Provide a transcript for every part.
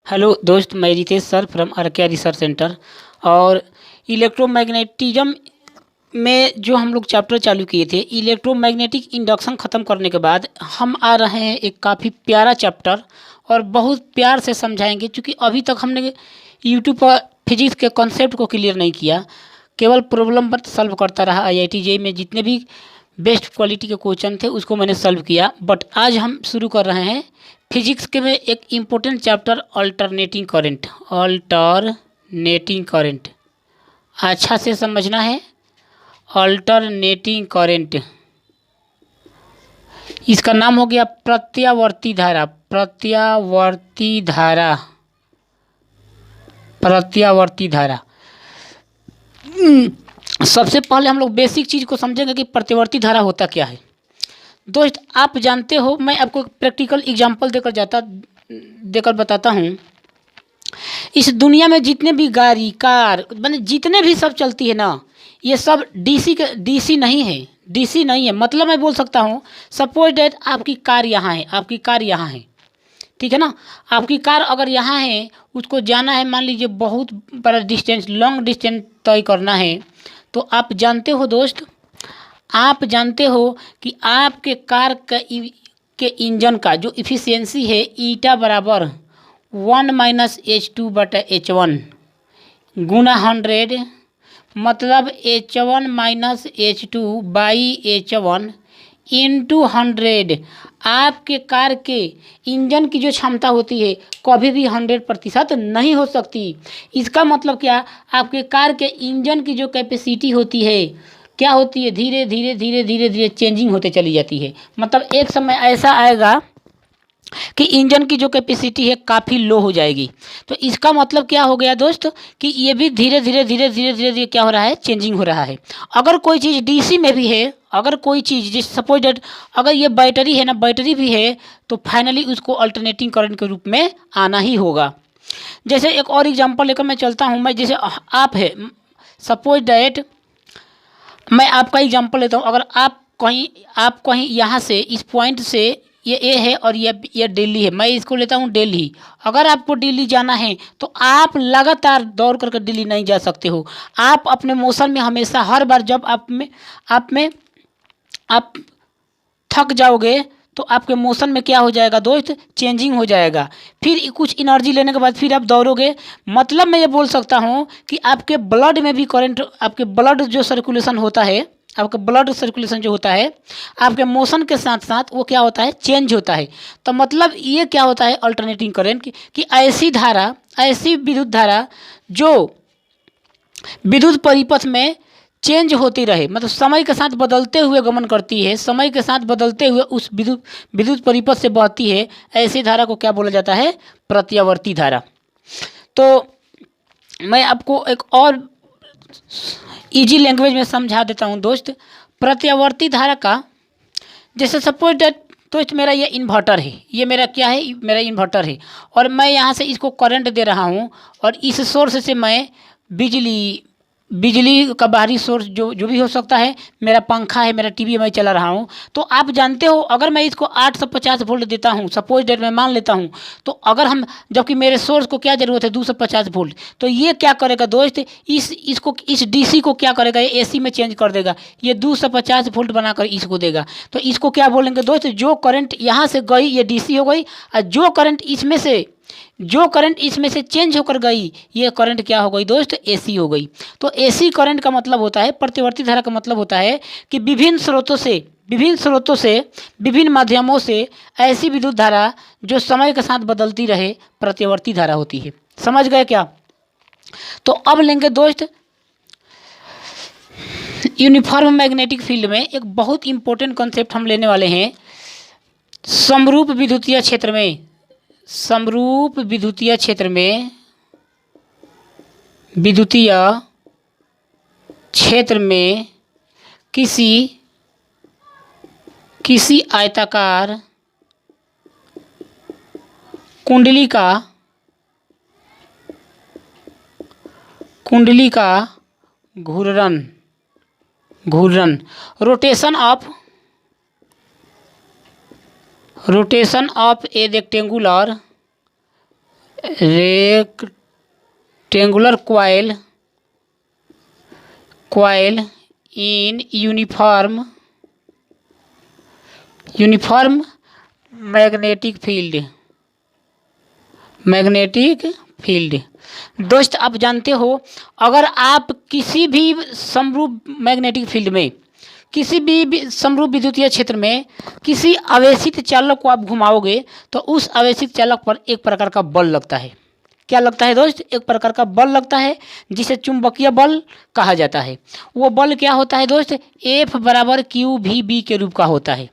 Hello दोस्त, मैं Ritesh sir from आर्किया रिसर्च सेंटर। और इलेक्ट्रोमैग्नेटिज्म में जो हम लोग चैप्टर चालू किए थे, इलेक्ट्रोमैग्नेटिक इंडक्शन ख़त्म करने के बाद हम आ रहे हैं एक काफ़ी प्यारा चैप्टर और बहुत प्यार से समझाएंगे। क्योंकि अभी तक हमने यूट्यूब पर फिजिक्स के कॉन्सेप्ट को क्लियर नहीं किया, केवल प्रॉब्लम पर सॉल्व करता रहा। आईआईटी जेईई में जितने भी बेस्ट क्वालिटी के क्वेश्चन थे उसको मैंने सॉल्व किया। बट आज हम शुरू कर रहे हैं फिजिक्स के में एक important chapter, alternating current. Alternating current अच्छा से समझना है। अल्टरनेटिंग करंट, इसका नाम हो गया प्रत्यावर्ती धारा। प्रत्यावर्ती धारा, प्रत्यावर्ती धारा। सबसे पहले हम लोग बेसिक चीज़ को समझेंगे कि प्रत्यावर्ती धारा होता क्या है। दोस्त, आप जानते हो, मैं आपको प्रैक्टिकल एग्जांपल देकर बताता हूँ। इस दुनिया में जितने भी गाड़ी, कार, माने जितने भी सब चलती है ना, ये सब डीसी नहीं है। डीसी नहीं है, मतलब मैं बोल सकता हूँ, सपोज डेट आपकी कार यहाँ है, आपकी कार यहाँ है, ठीक है ना। आपकी कार अगर यहाँ है, उसको जाना है, मान लीजिए बहुत बड़ा डिस्टेंस, लॉन्ग डिस्टेंस तय करना है, तो आप जानते हो दोस्त, आप जानते हो कि आपके कार के इंजन का जो इफिशियंसी है, ईटा बराबर 1-H2/H1 गुना 100, मतलब H1-H2/H1 इंटू 100। आपके कार के इंजन की जो क्षमता होती है कभी भी 100% नहीं हो सकती। इसका मतलब क्या, आपके कार के इंजन की जो कैपेसिटी होती है, क्या होती है, धीरे धीरे धीरे धीरे धीरे चेंजिंग होते चली जाती है। मतलब एक समय ऐसा आएगा कि इंजन की जो कैपेसिटी है काफ़ी लो हो जाएगी। तो इसका मतलब क्या हो गया दोस्त, कि ये भी धीरे धीरे धीरे धीरे धीरे धीरे क्या हो रहा है, चेंजिंग हो रहा है। अगर कोई चीज़ डीसी में भी है, अगर कोई चीज़ जैसे सपोज डेट अगर ये बैटरी है ना, बैटरी भी है, तो फाइनली उसको अल्टरनेटिंग करंट के रूप में आना ही होगा। जैसे एक और एग्जांपल लेकर मैं चलता हूँ। मैं जैसे आप है, सपोज डेट मैं आपका एग्जांपल लेता हूँ। अगर आप कहीं यहाँ से इस पॉइंट से, ये ए है और ये दिल्ली है, मैं इसको लेता हूँ दिल्ली। अगर आपको दिल्ली जाना है तो आप लगातार दौड़ करके दिल्ली नहीं जा सकते हो। आप अपने मोशन में हमेशा, हर बार जब आप थक जाओगे तो आपके मोशन में क्या हो जाएगा दोस्त, चेंजिंग हो जाएगा। फिर कुछ एनर्जी लेने के बाद फिर आप दौड़ोगे। मतलब मैं ये बोल सकता हूँ कि आपके ब्लड में भी करंट, आपके ब्लड जो सर्कुलेशन होता है, आपका ब्लड सर्कुलेशन जो होता है, आपके मोशन के साथ साथ वो क्या होता है, चेंज होता है। तो मतलब ये क्या होता है अल्टरनेटिंग करंट, कि ऐसी धारा, ऐसी विद्युत धारा जो विद्युत परिपथ में चेंज होती रहे, मतलब समय के साथ बदलते हुए गमन करती है, समय के साथ बदलते हुए उस विद्युत परिपथ से बहती है, ऐसी धारा को क्या बोला जाता है, प्रत्यावर्ती धारा। तो मैं आपको एक और इजी लैंग्वेज में समझा देता हूँ दोस्त। प्रत्यावर्ती धारा का, जैसे सपोज दैट दोस्त, मेरा ये इन्वर्टर है, ये मेरा क्या है, मेरा इन्वर्टर है, और मैं यहाँ से इसको करंट दे रहा हूँ, और इस सोर्स से मैं बिजली का बाहरी सोर्स जो भी हो सकता है, मेरा पंखा है, मेरा टीवी मैं चला रहा हूँ। तो आप जानते हो, अगर मैं इसको 850 वोल्ट देता हूँ, सपोज डेट मैं मान लेता हूँ, तो अगर हम, जबकि मेरे सोर्स को क्या ज़रूरत है, 250 वोल्ट, तो ये क्या करेगा दोस्त, इस डीसी को क्या करेगा, ये एसी में चेंज कर देगा। ये 250 वोल्ट बनाकर इसको देगा। तो इसको क्या बोलेंगे दोस्त, जो करंट यहाँ से गई ये डीसी हो गई, और जो करंट इसमें से चेंज होकर गई, ये करंट क्या हो गई दोस्त, एसी हो गई। तो एसी करंट का मतलब होता है, प्रत्यावर्ती धारा का मतलब होता है कि विभिन्न स्रोतों से विभिन्न माध्यमों से ऐसी विद्युत धारा जो समय के साथ बदलती रहे, प्रत्यावर्ती धारा होती है। समझ गए क्या। तो अब लेंगे दोस्त, यूनिफॉर्म मैग्नेटिक फील्ड में एक बहुत इंपॉर्टेंट कॉन्सेप्ट हम लेने वाले हैं। समरूप विद्युतीय क्षेत्र में, समरूप विद्युतीय क्षेत्र में, विद्युतीय क्षेत्र में किसी आयताकार कुंडली का घूर्णन rotation of A rectangular coil in uniform magnetic field. दोस्त आप जानते हो, अगर आप किसी भी समरूप मैग्नेटिक फील्ड में, किसी भी समरूप विद्युतीय क्षेत्र में किसी आवेशित चालक को आप घुमाओगे तो उस आवेशित चालक पर एक प्रकार का बल लगता है। क्या लगता है दोस्त? एक प्रकार का बल लगता है जिसे चुंबकीय बल कहा जाता है। वो बल क्या होता है दोस्त? F बराबर QVB के रूप का होता है।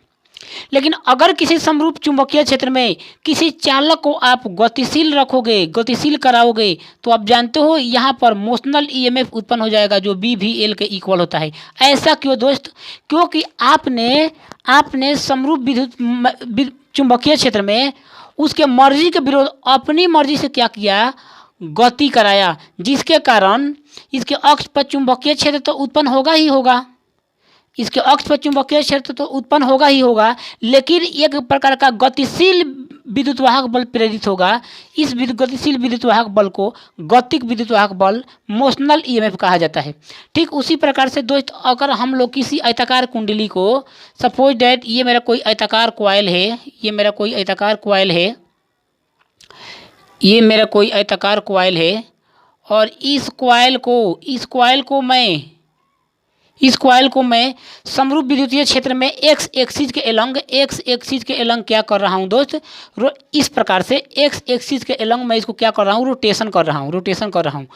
लेकिन अगर किसी समरूप चुंबकीय क्षेत्र में किसी चालक को आप गतिशील रखोगे, गतिशील कराओगे, तो आप जानते हो यहाँ पर मोशनल ईएमएफ उत्पन्न हो जाएगा जो BVL के इक्वल होता है। ऐसा क्यों दोस्त? क्योंकि आपने समरूप विद्युत चुंबकीय क्षेत्र में उसके मर्जी के विरोध अपनी मर्जी से क्या किया? गति कराया, जिसके कारण इसके अक्ष पर चुंबकीय क्षेत्र तो उत्पन्न होगा ही होगा, इसके अक्ष पर चुंबकीय क्षेत्र तो उत्पन्न होगा ही होगा, लेकिन एक प्रकार का गतिशील विद्युतवाहक बल प्रेरित होगा। इस गतिशील विद्युतवाहक बल को गतिक विद्युतवाहक बल मोशनल ईएमएफ कहा जाता है। ठीक उसी प्रकार से दोस्त, अगर हम लोग किसी आयताकार कुंडली को, सपोज डैट ये मेरा कोई आयताकार कॉइल है, ये मेरा कोई आयताकार कॉइल है, ये मेरा कोई आयताकार कॉइल है, और इस कॉइल को मैं समरूप विद्युतीय क्षेत्र में एक्स एक्सिस के एलंग क्या कर रहा हूँ दोस्त? इस प्रकार से एक्स एक्सिस के एलंग मैं इसको क्या कर रहा हूँ? रोटेशन कर रहा हूँ।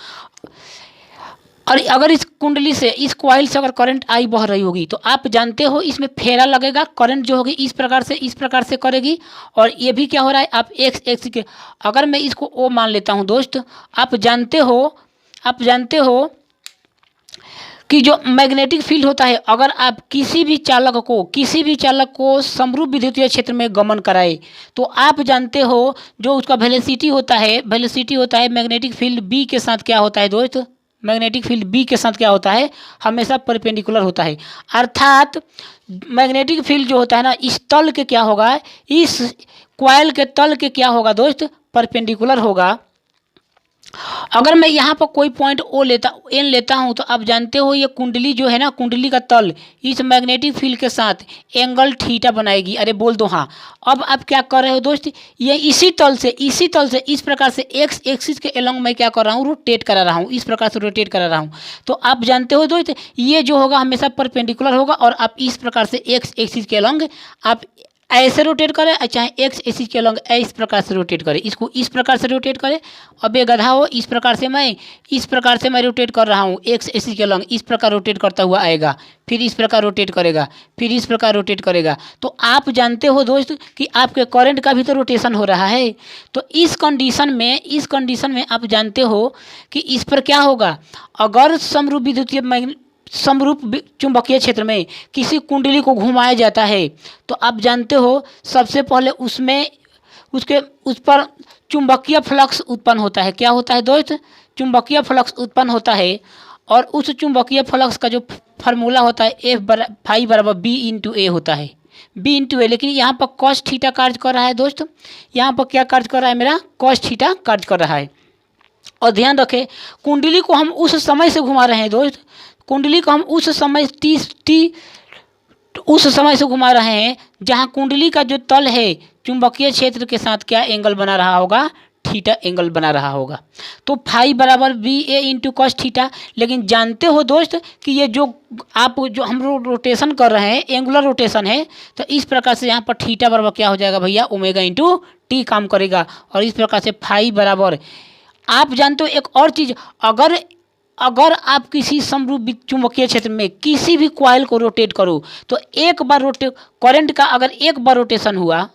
और अगर इस कुंडली से, इस कॉइल से अगर करंट आई बह रही होगी तो आप जानते हो इसमें फेरा लगेगा, करंट जो होगी इस प्रकार से करेगी। और ये भी क्या हो रहा है? आप एक्स एक्सिस के, अगर मैं इसको ओ मान लेता हूँ दोस्त, आप जानते हो कि जो मैग्नेटिक फील्ड होता है, अगर आप किसी भी चालक को समरूप विद्युतीय क्षेत्र में गमन कराए तो आप जानते हो जो उसका वेलोसिटी होता है मैग्नेटिक फील्ड बी के साथ क्या होता है दोस्त? मैग्नेटिक फील्ड बी के साथ क्या होता है? हमेशा परपेंडिकुलर होता है। अर्थात मैग्नेटिक फील्ड जो होता है ना, इस तल के क्या होगा? इस कॉइल के तल के क्या होगा दोस्त? परपेंडिकुलर होगा। अगर मैं यहाँ पर कोई पॉइंट एन लेता हूँ तो आप जानते हो ये कुंडली जो है ना, कुंडली का तल इस मैग्नेटिक फील्ड के साथ एंगल थीटा बनाएगी। अरे बोल दो हाँ। अब आप क्या कर रहे हो दोस्त? ये इसी तल से इस प्रकार से एक्स एक्सिस के एलॉन्ग मैं क्या कर रहा हूँ? रोटेट करा रहा हूँ, इस प्रकार से रोटेट करा रहा हूँ। तो आप जानते हो दोस्त, ये जो होगा हमेशा परपेंडिकुलर होगा, और आप इस प्रकार से एक्स एक्सिस के एलॉन्ग आप ऐसे रोटेट करें, चाहे एक्स एक्सिस के अलॉन्ग इस प्रकार से रोटेट करें, इसको इस प्रकार से रोटेट करें। अब ये गधा हो, इस प्रकार से मैं रोटेट कर रहा हूँ, एक्स एक्सिस के अलॉन्ग इस प्रकार रोटेट करता हुआ आएगा, फिर इस प्रकार रोटेट करेगा, फिर इस प्रकार रोटेट करेगा। तो आप जानते हो दोस्त कि आपके करंट का भी तो रोटेशन हो रहा है। तो इस कंडीशन में आप जानते हो कि इस पर क्या होगा? अगर समरूप चुंबकीय क्षेत्र में किसी कुंडली को घुमाया जाता है तो आप जानते हो सबसे पहले उस पर चुंबकीय फ्लक्स उत्पन्न होता है। क्या होता है दोस्त? चुंबकीय फ्लक्स उत्पन्न होता है, और उस चुंबकीय फ्लक्स का जो फार्मूला होता है F फाई बराबर B/A होता है, B/A। लेकिन यहाँ पर cos थीटा कार्य कर रहा है दोस्त, यहाँ पर क्या कार्य कर रहा है? मेरा cos थीटा कार्य कर रहा है। और ध्यान रखें, कुंडली को हम उस समय से घुमा रहे हैं दोस्त, कुंडली को हम उस समय से घुमा रहे हैं जहां कुंडली का जो तल है चुंबकीय क्षेत्र के साथ क्या एंगल बना रहा होगा? थीटा एंगल बना रहा होगा। तो फाई बराबर BA cos थीटा। लेकिन जानते हो दोस्त कि ये जो हम रोटेशन कर रहे हैं, एंगुलर रोटेशन है, तो इस प्रकार से यहाँ पर थीटा बराबर क्या हो जाएगा भैया? ओमेगा टी काम करेगा। और इस प्रकार से फाई बराबर, आप जानते हो एक और चीज़, अगर आप किसी समरूप चुंबकीय क्षेत्र में किसी भी कॉइल को रोटेट करो तो एक बार करंट का अगर एक बार रोटेशन हुआ,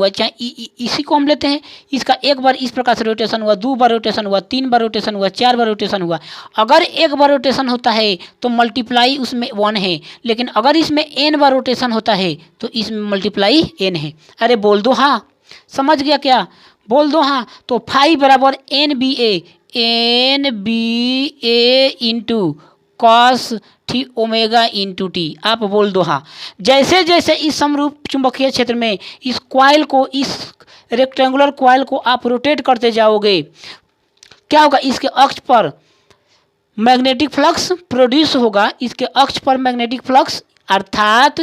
चाहे इसी को हम लेते हैं, इसका एक बार इस प्रकार से रोटेशन हुआ, 2 बार रोटेशन हुआ, 3 बार रोटेशन हुआ, 4 बार रोटेशन हुआ। अगर एक बार रोटेशन होता है तो मल्टीप्लाई उसमें 1 है, लेकिन अगर इसमें n बार रोटेशन होता है तो इसमें मल्टीप्लाई n है। अरे बोल दो हाँ, समझ गया क्या? बोल दो हाँ। तो फाई बराबर NBA into cos T omega into T. आप बोल दो हाँ। जैसे जैसे इस समरूप चुंबकीय क्षेत्र में इस कॉइल को, इस रेक्टेंगुलर कॉइल को आप रोटेट करते जाओगे, क्या होगा, इसके अक्ष पर मैग्नेटिक फ्लक्स प्रोड्यूस होगा। इसके अक्ष पर मैग्नेटिक फ्लक्स अर्थात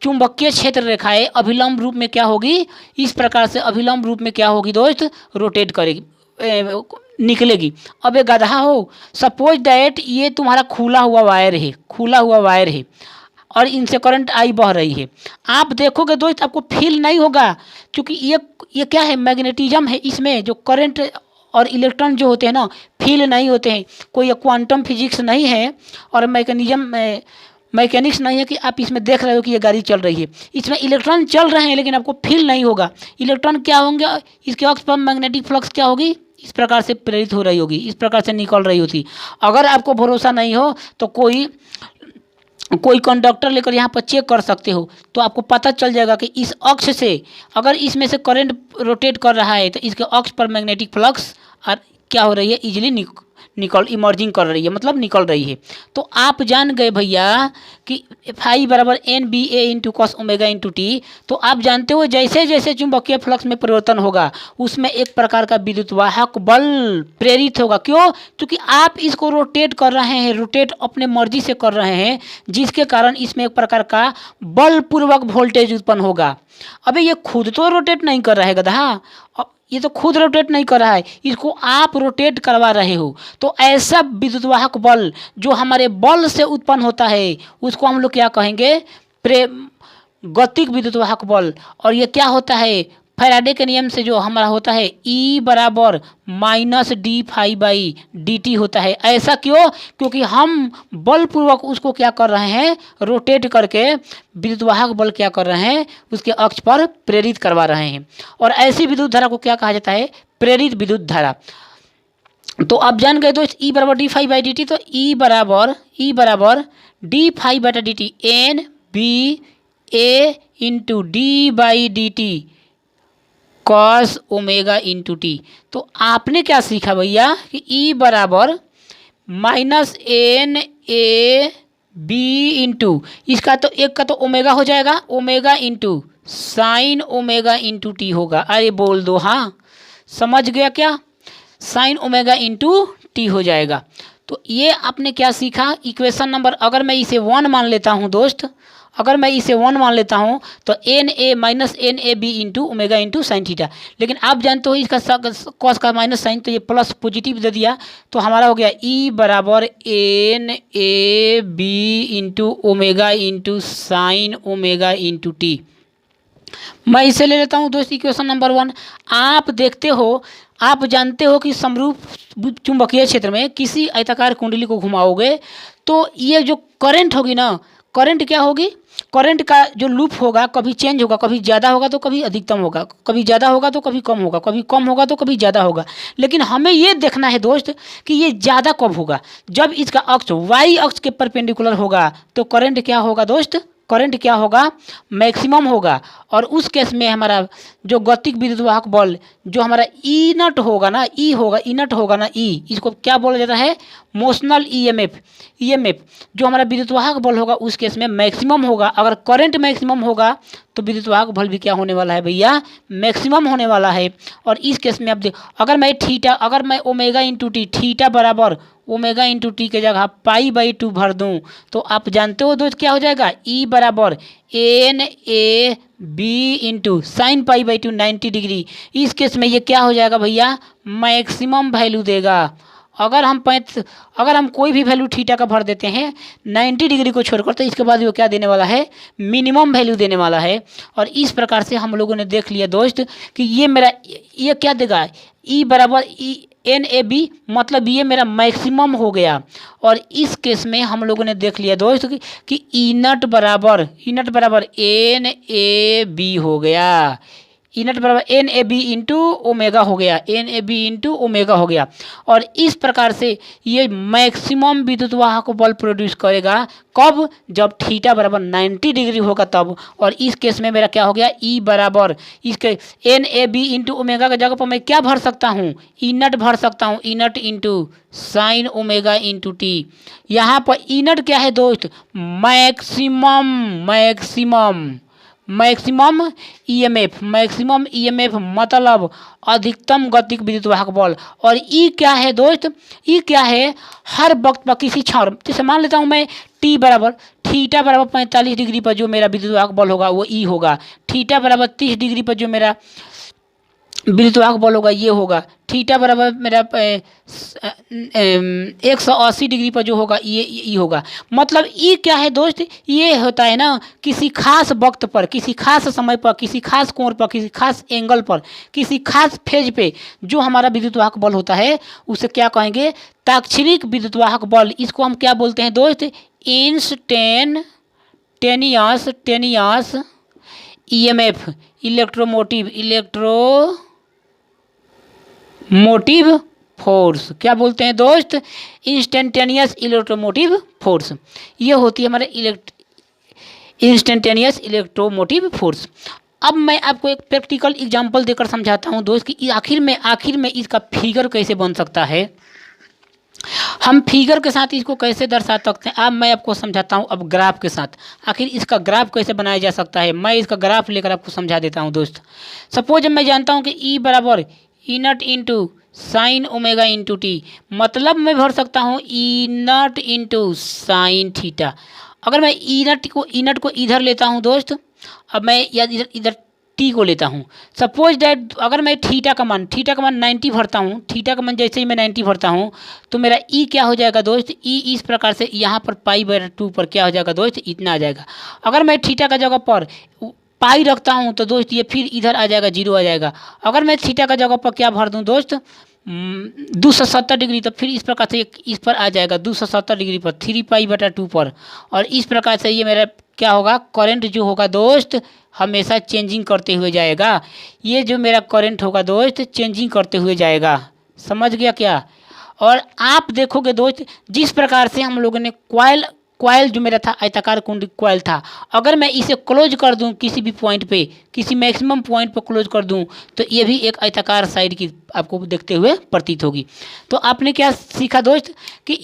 चुंबकीय क्षेत्र रेखाएं अभिलंब रूप में क्या होगी, इस प्रकार से अभिलंब रूप में क्या होगी दोस्त, रोटेट करेगी, निकलेगी। अब ये गधा हो, सपोज दैट ये तुम्हारा खुला हुआ वायर है, खुला हुआ वायर है और इनसे करंट आई बह रही है। आप देखोगे दोस्त, आपको फील नहीं होगा, क्योंकि ये क्या है, मैग्नेटिज्म है। इसमें जो करंट और इलेक्ट्रॉन जो होते हैं ना, फील नहीं होते हैं। कोई क्वांटम फिजिक्स नहीं है और मैकेनिक्स नहीं है कि आप इसमें देख रहे हो कि ये गाड़ी चल रही है। इसमें इलेक्ट्रॉन चल रहे हैं लेकिन आपको फील नहीं होगा। इलेक्ट्रॉन क्या होंगे, इसके अक्ष पर मैग्नेटिक फ्लक्स क्या होगी, इस प्रकार से प्रेरित हो रही होगी, इस प्रकार से निकल रही होती। अगर आपको भरोसा नहीं हो तो कोई कंडक्टर लेकर यहाँ पर चेक कर सकते हो, तो आपको पता चल जाएगा कि इस अक्ष से अगर इसमें से करंट रोटेट कर रहा है तो इसके अक्ष पर मैग्नेटिक फ्लक्स और क्या हो रही है, इजीली इमर्जिंग कर रही है, मतलब निकल रही है। तो आप जान गए भैया कि फाई बराबर N B A into cos omega into T. तो आप जानते हो जैसे जैसे चुंबकीय फ्लक्स में परिवर्तन होगा उसमें एक प्रकार का विद्युत वाहक बल प्रेरित होगा। क्यों, क्योंकि आप इसको रोटेट कर रहे हैं, रोटेट अपने मर्जी से कर रहे हैं, जिसके कारण इसमें एक प्रकार का बलपूर्वक वोल्टेज उत्पन्न होगा। अबे ये खुद तो रोटेट नहीं कर रहा है गधा, ये तो खुद रोटेट नहीं कर रहा है, इसको आप रोटेट करवा रहे हो। तो ऐसा विद्युतवाहक बल जो हमारे बल से उत्पन्न होता है उसको हम लोग क्या कहेंगे, गतिक विद्युतवाहक बल। और ये क्या होता है, फैराडे के नियम से जो हमारा होता है E बराबर minus D phi by D T होता है। ऐसा क्यों, क्योंकि हम बलपूर्वक उसको क्या कर रहे हैं, रोटेट करके विद्युतवाहक बल क्या कर रहे हैं, उसके अक्ष पर प्रेरित करवा रहे हैं। और ऐसी विद्युत धारा को क्या कहा जाता है, प्रेरित विद्युत धारा। तो आप जान गए दोस्त E बराबर D phi by D T. तो E बराबर डी फाई बटा D T N B A into D by D T cos omega into T. तो आपने क्या सीखा भैया कि E बराबर minus N A B into इसका तो एक का तो ओमेगा हो जाएगा, omega into sine omega into T होगा। अरे बोल दो हाँ, समझ गया क्या, साइन ओमेगा इंटू टी हो जाएगा। तो ये आपने क्या सीखा, इक्वेशन नंबर, अगर मैं इसे 1 मान लेता हूँ दोस्त, अगर मैं इसे 1 मान लेता हूँ तो N A minus N A B into omega into sine theta. लेकिन आप जानते हो इसका कॉस का माइनस साइन, तो ये प्लस पॉजिटिव दे दिया तो हमारा हो गया E बराबर N A B into omega into sine omega into T. मैं इसे ले लेता हूँ दोस्त इक्वेशन नंबर 1। आप देखते हो, आप जानते हो कि समरूप चुंबकीय क्षेत्र में किसी आयताकार कुंडली को घुमाओगे तो ये जो करंट होगी ना, करंट क्या होगी, करंट का जो लूप होगा कभी चेंज होगा, कभी ज़्यादा होगा तो कभी अधिकतम होगा, कभी ज़्यादा होगा तो कभी कम होगा, कभी कम होगा तो कभी ज़्यादा होगा। लेकिन हमें ये देखना है दोस्त कि ये ज़्यादा कब होगा, जब इसका अक्ष वाई अक्ष के परपेंडिकुलर होगा तो करंट क्या होगा दोस्त, करंट क्या होगा, मैक्सिमम होगा। और उस केस में हमारा जो गतिक विद्युतवाहक बल जो हमारा ई नट होगा ना, ई होगा, ई नट होगा ना, ई, इसको क्या बोला जाता है, मोशनल ईएमएफ जो हमारा विद्युतवाहक बल होगा उस केस में मैक्सिमम होगा। अगर करंट मैक्सिमम होगा तो विद्युतवाहक बल भी क्या होने वाला है भैया, मैक्सिमम होने वाला है। और इस केस में आप देख, अगर मैं थीटा, अगर मैं ओमेगा इंटू टी, थीटा बराबर ओमेगा इंटू टी के जगह पाई बाई 2 भर दूँ तो आप जानते हो दोस्त क्या हो जाएगा, E बराबर N A B into sine pi by 2 90 degree. इस केस में ये क्या हो जाएगा भैया, मैक्सिमम वैल्यू देगा। अगर हम कोई भी वैल्यू थीटा का भर देते हैं 90 डिग्री को छोड़कर तो इसके बाद वो क्या देने वाला है, मिनिमम वैल्यू देने वाला है। और इस प्रकार से हम लोगों ने देख लिया दोस्त कि ये क्या देगा, E बराबर एन ए बी, मतलब ये मेरा मैक्सिमम हो गया। और इस केस में हम लोगों ने देख लिया दोस्त कि ई नट बराबर एन ए बी हो गया। ई नट बराबर N A B into omega हो गया, N A B into omega हो गया। और इस प्रकार से ये मैक्सिमम विद्युत वाहक बल प्रोड्यूस करेगा कब, जब थीटा बराबर 90 डिग्री होगा तब। और इस केस में मेरा क्या हो गया, ई बराबर इसके N A B into omega की जगह पर मैं क्या भर सकता हूँ, ई नट भर सकता हूँ, E naught into sine omega into t. यहाँ पर ई नट क्या है दोस्त, maximum maximum maximum EMF, maximum EMF मतलब अधिकतम गतिक विद्युत वाहक बल। और ई क्या है दोस्त, ई क्या है, हर वक्त पर किसी क्षण, जैसे मान लेता हूँ मैं टी बराबर थीटा बराबर 45 डिग्री पर जो मेरा विद्युत वाहक बल होगा वो ई होगा, थीटा बराबर 30 डिग्री पर जो मेरा विद्युत वाहक बल होगा ये होगा, थीटा बराबर मेरा 180 डिग्री पर जो होगा ये होगा। मतलब ये क्या है दोस्त, ये होता है ना किसी खास वक्त पर, किसी खास समय पर, किसी खास कोण पर, किसी खास एंगल पर, किसी खास फेज पे जो हमारा विद्युत वाहक बल होता है उसे क्या कहेंगे, ताक्षणिक विद्युत वाहक बल। इसको हम क्या बोलते हैं दोस्त, इंस्टेनियस ईएमएफ, इलेक्ट्रोमोटिव फोर्स। क्या बोलते हैं दोस्त, इंस्टेंटेनियस इलेक्ट्रोमोटिव फोर्स। ये होती है हमारे इंस्टेंटेनियस इलेक्ट्रोमोटिव फोर्स। अब मैं आपको एक प्रैक्टिकल एग्जांपल देकर समझाता हूं दोस्त कि आखिर में इसका फिगर कैसे बन सकता है, हम फिगर के साथ इसको कैसे दर्शा सकते हैं। अब मैं आपको समझाता हूं अब ग्राफ के साथ, आखिर इसका ग्राफ कैसे बनाया जा सकता है। मैं इसका ग्राफ लेकर आपको समझा देता हूं दोस्त। सपोज मैं जानता हूं कि ई बराबर E naught into sine omega into t, मतलब मैं भर सकता हूँ E naught into sine theta. अगर मैं ई नट को इधर लेता हूँ दोस्त, अब मैं इधर टी को लेता हूँ। सपोज डैट अगर मैं थीटा का मान 90 भरता हूँ, थीटा का मान जैसे ही मैं 90 भरता हूँ तो मेरा ई क्या हो जाएगा दोस्त, ई इस प्रकार से यहाँ पर π/2 पर क्या हो जाएगा दोस्त, इतना आ जाएगा। अगर मैं थीटा का जगह पर पाई रखता हूँ तो दोस्त ये फिर इधर आ जाएगा, 0 आ जाएगा। अगर मैं थीटा का जगह पर क्या भर दूँ दोस्त, 270 डिग्री, तो फिर इस प्रकार से इस पर आ जाएगा 270 डिग्री पर 3π/2 पर। और इस प्रकार से ये मेरा क्या होगा, करंट जो होगा दोस्त हमेशा चेंजिंग करते हुए जाएगा। ये जो मेरा करंट होगा दोस्त चेंजिंग करते हुए जाएगा, समझ गया क्या। और आप देखोगे दोस्त जिस प्रकार से हम लोगों ने कॉइल जो मेरा था आयताकार कुंडली कॉइल था, अगर मैं इसे क्लोज कर दूं किसी भी पॉइंट पे, किसी मैक्सिमम पॉइंट पर क्लोज कर दूं तो ये भी एक आयताकार साइड की आपको देखते हुए प्रतीत होगी। तो आपने क्या सीखा दोस्त कि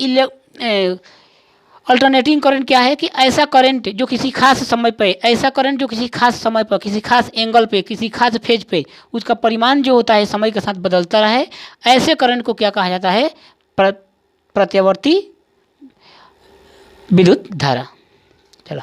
अल्टरनेटिंग करंट क्या है, कि ऐसा करंट जो किसी खास समय पे, ऐसा करंट जो किसी खास समय पर, किसी खास एंगल पे, किसी खास फेज पे उसका परिमाण जो होता है समय के साथ बदलता रहे, ऐसे करंट को क्या कहा जाता है, प्रत्यावर्ती विद्युत धारा। चलो।